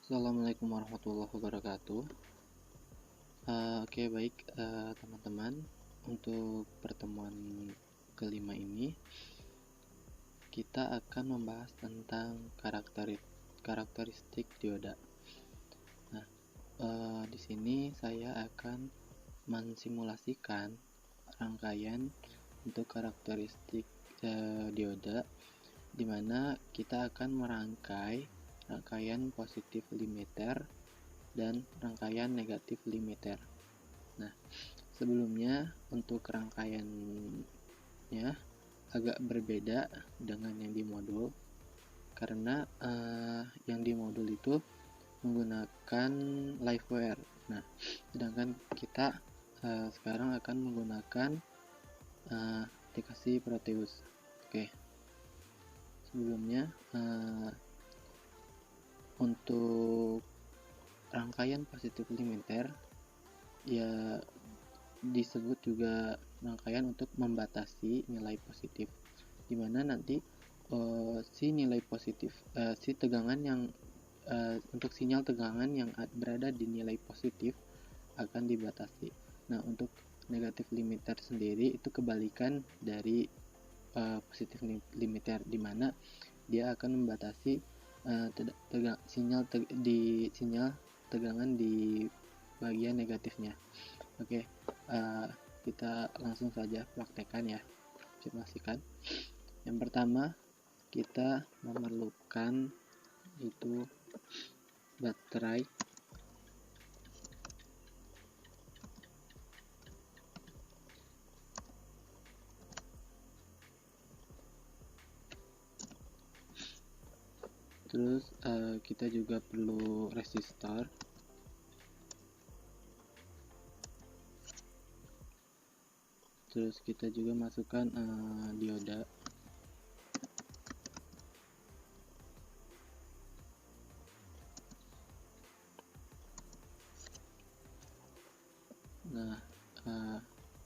Assalamualaikum warahmatullahi wabarakatuh. Oke, baik teman-teman, untuk pertemuan kelima ini kita akan membahas tentang karakteristik dioda. Nah, di sini saya akan mensimulasikan rangkaian untuk karakteristik dioda, di mana kita akan merangkai rangkaian positif limiter dan rangkaian negatif limiter. Nah, sebelumnya untuk rangkaiannya agak berbeda dengan yang di modul, karena yang di modul itu menggunakan livewire. Nah, sedangkan kita sekarang akan menggunakan aplikasi Proteus. Oke, sebelumnya untuk rangkaian positif limiter ya disebut juga rangkaian untuk membatasi nilai positif, dimana nanti si nilai positif si tegangan yang untuk sinyal tegangan yang berada di nilai positif akan dibatasi. Nah, untuk negatif limiter sendiri itu kebalikan dari positif limiter, dimana dia akan membatasi sinyal tegangan di bagian negatifnya. Oke, kita langsung saja praktekkan ya, simulasikan. Yang pertama, kita memerlukan itu baterai. Terus kita juga perlu resistor. Terus kita juga masukkan dioda. Nah,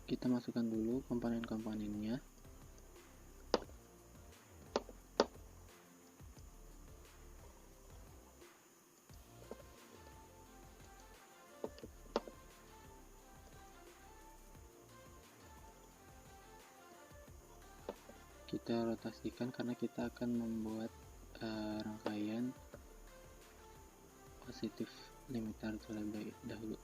kita masukkan dulu komponen-komponennya. Kita rotasikan karena kita akan membuat rangkaian positif limiter terlebih dahulu.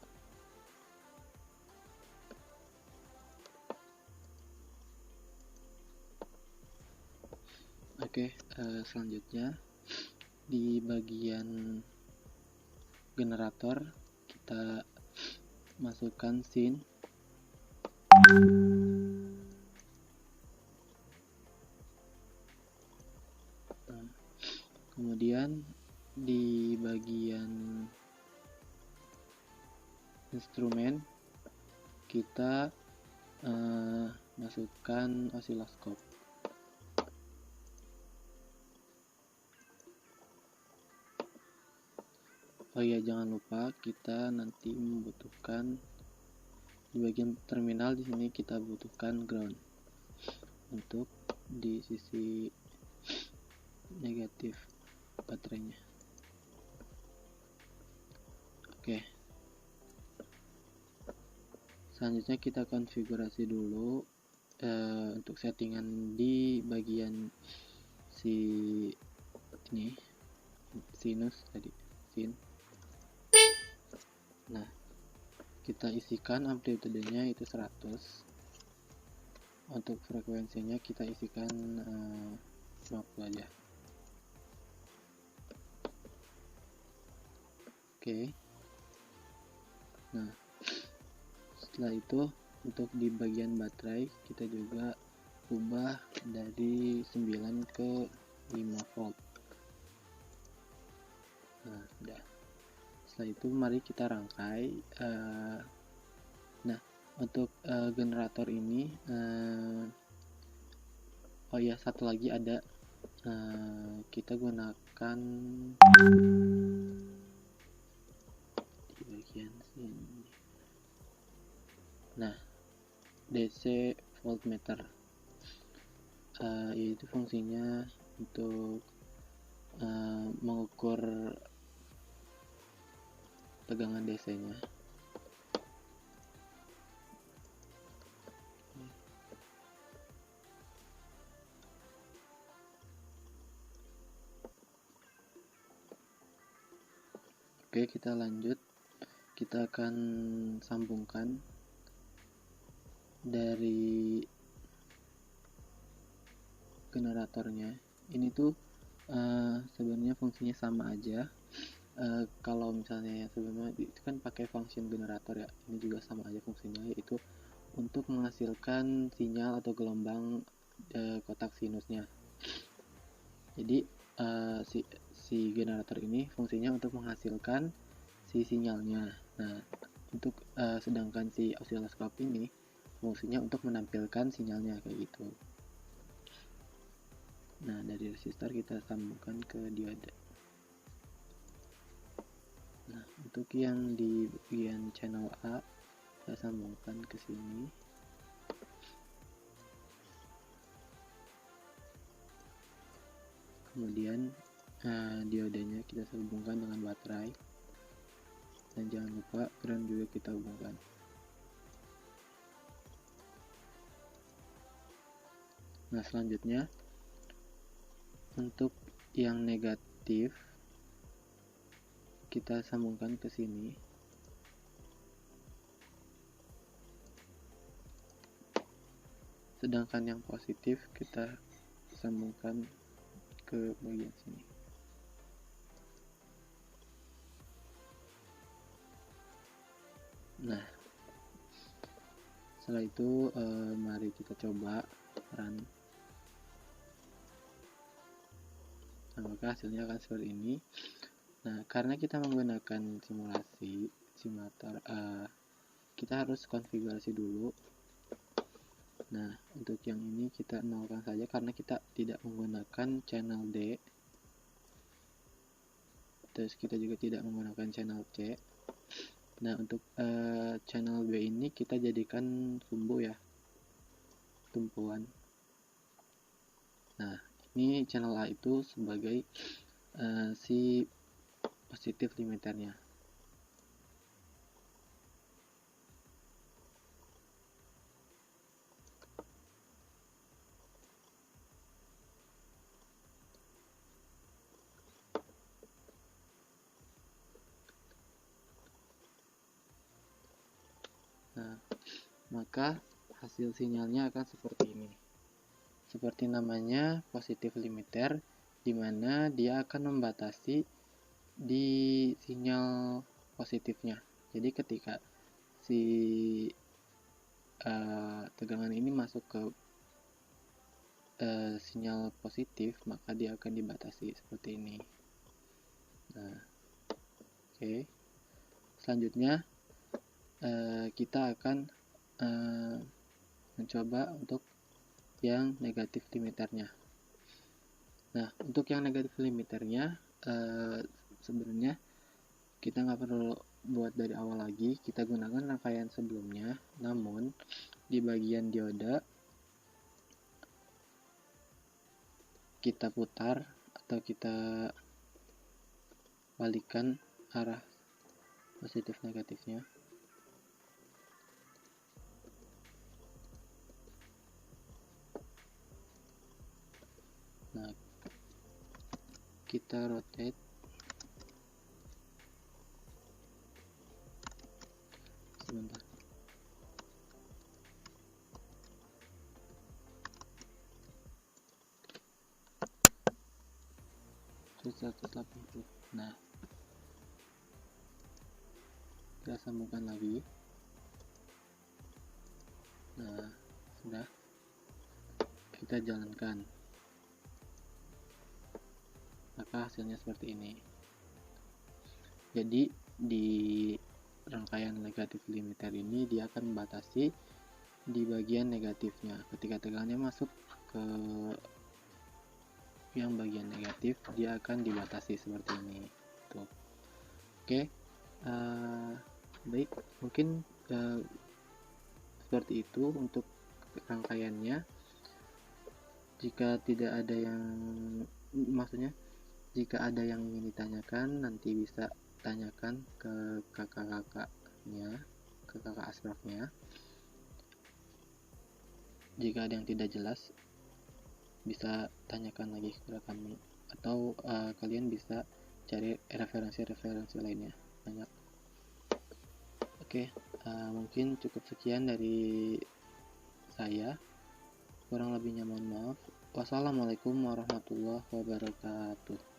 Oke, selanjutnya di bagian generator kita masukkan sin. Kemudian di bagian instrumen kita masukkan osiloskop. Oh iya, jangan lupa kita nanti membutuhkan di bagian terminal. Di sini kita butuhkan ground untuk di sisi negatif baterainya. Oke, selanjutnya kita konfigurasi dulu untuk settingan di bagian si ini sinus tadi, sin. Nah, kita isikan amplitudenya itu 100. Untuk frekuensinya kita isikan 50 aja. Oke. Nah, setelah itu untuk di bagian baterai kita juga ubah dari 9 ke 5 volt. Nah, udah. Setelah itu mari kita rangkai. Nah, untuk generator ini oh ya, satu lagi ada, kita gunakan di bagian sini. Nah, DC voltmeter, yaitu fungsinya untuk mengukur tegangan DC nya. Oke, kita lanjut. Kita akan sambungkan dari generatornya. Ini tuh sebenarnya fungsinya sama aja. Kalau misalnya sebelumnya itu kan pakai function generator ya, ini juga sama aja fungsinya, yaitu untuk menghasilkan sinyal atau gelombang kotak sinusnya. Jadi si generator ini fungsinya untuk menghasilkan si sinyalnya. Nah, untuk sedangkan si osiloskop ini fungsinya untuk menampilkan sinyalnya kayak gitu. Nah, dari resistor kita sambungkan ke dioda. Nah, untuk yang di bagian channel A kita sambungkan ke sini. Kemudian diodanya kita sambungkan dengan baterai. Dan jangan lupa ground juga kita hubungkan. Nah, selanjutnya untuk yang negatif kita sambungkan ke sini. Sedangkan yang positif kita sambungkan ke bagian sini. Nah, setelah itu mari kita coba run. Nah, maka hasilnya akan seperti ini. Nah, karena kita menggunakan simulator, kita harus konfigurasi dulu. Nah, untuk yang ini kita nolkan saja karena kita tidak menggunakan channel D. Terus kita juga tidak menggunakan channel C. Nah, untuk channel B ini kita jadikan sumbu ya, tumpuan. Nah, ini channel A itu sebagai si positif limiternya. Nah, maka hasil sinyalnya akan seperti ini. Seperti namanya, positif limiter, di mana dia akan membatasi di sinyal positifnya. Jadi ketika si tegangan ini masuk ke sinyal positif, maka dia akan dibatasi seperti ini. Nah, oke. Selanjutnya kita akan mencoba untuk yang negatif limiternya. Nah, untuk yang negatif limiternya sebenarnya kita nggak perlu buat dari awal lagi, kita gunakan rangkaian sebelumnya. Namun di bagian dioda kita putar atau kita balikan arah positif negatifnya. Nah, kita rotate sebentar. Terus 180. Nah, kita sambungkan lagi. Nah, sudah, kita jalankan, maka hasilnya seperti ini. Jadi di rangkaian negatif limiter ini dia akan membatasi di bagian negatifnya. Ketika tegangannya masuk ke yang bagian negatif, dia akan dibatasi seperti ini. Tuh. Oke, baik, mungkin seperti itu untuk rangkaiannya. Jika tidak ada yang, maksudnya jika ada yang ingin ditanyakan, nanti bisa tanyakan ke kakak-kakaknya, ke kakak Ashrafnya. Jika ada yang tidak jelas, bisa tanyakan lagi kepada kami, atau kalian bisa cari referensi-referensi lainnya, banyak. Oke, mungkin cukup sekian dari saya, kurang lebihnya mohon maaf. Wassalamualaikum warahmatullahi wabarakatuh.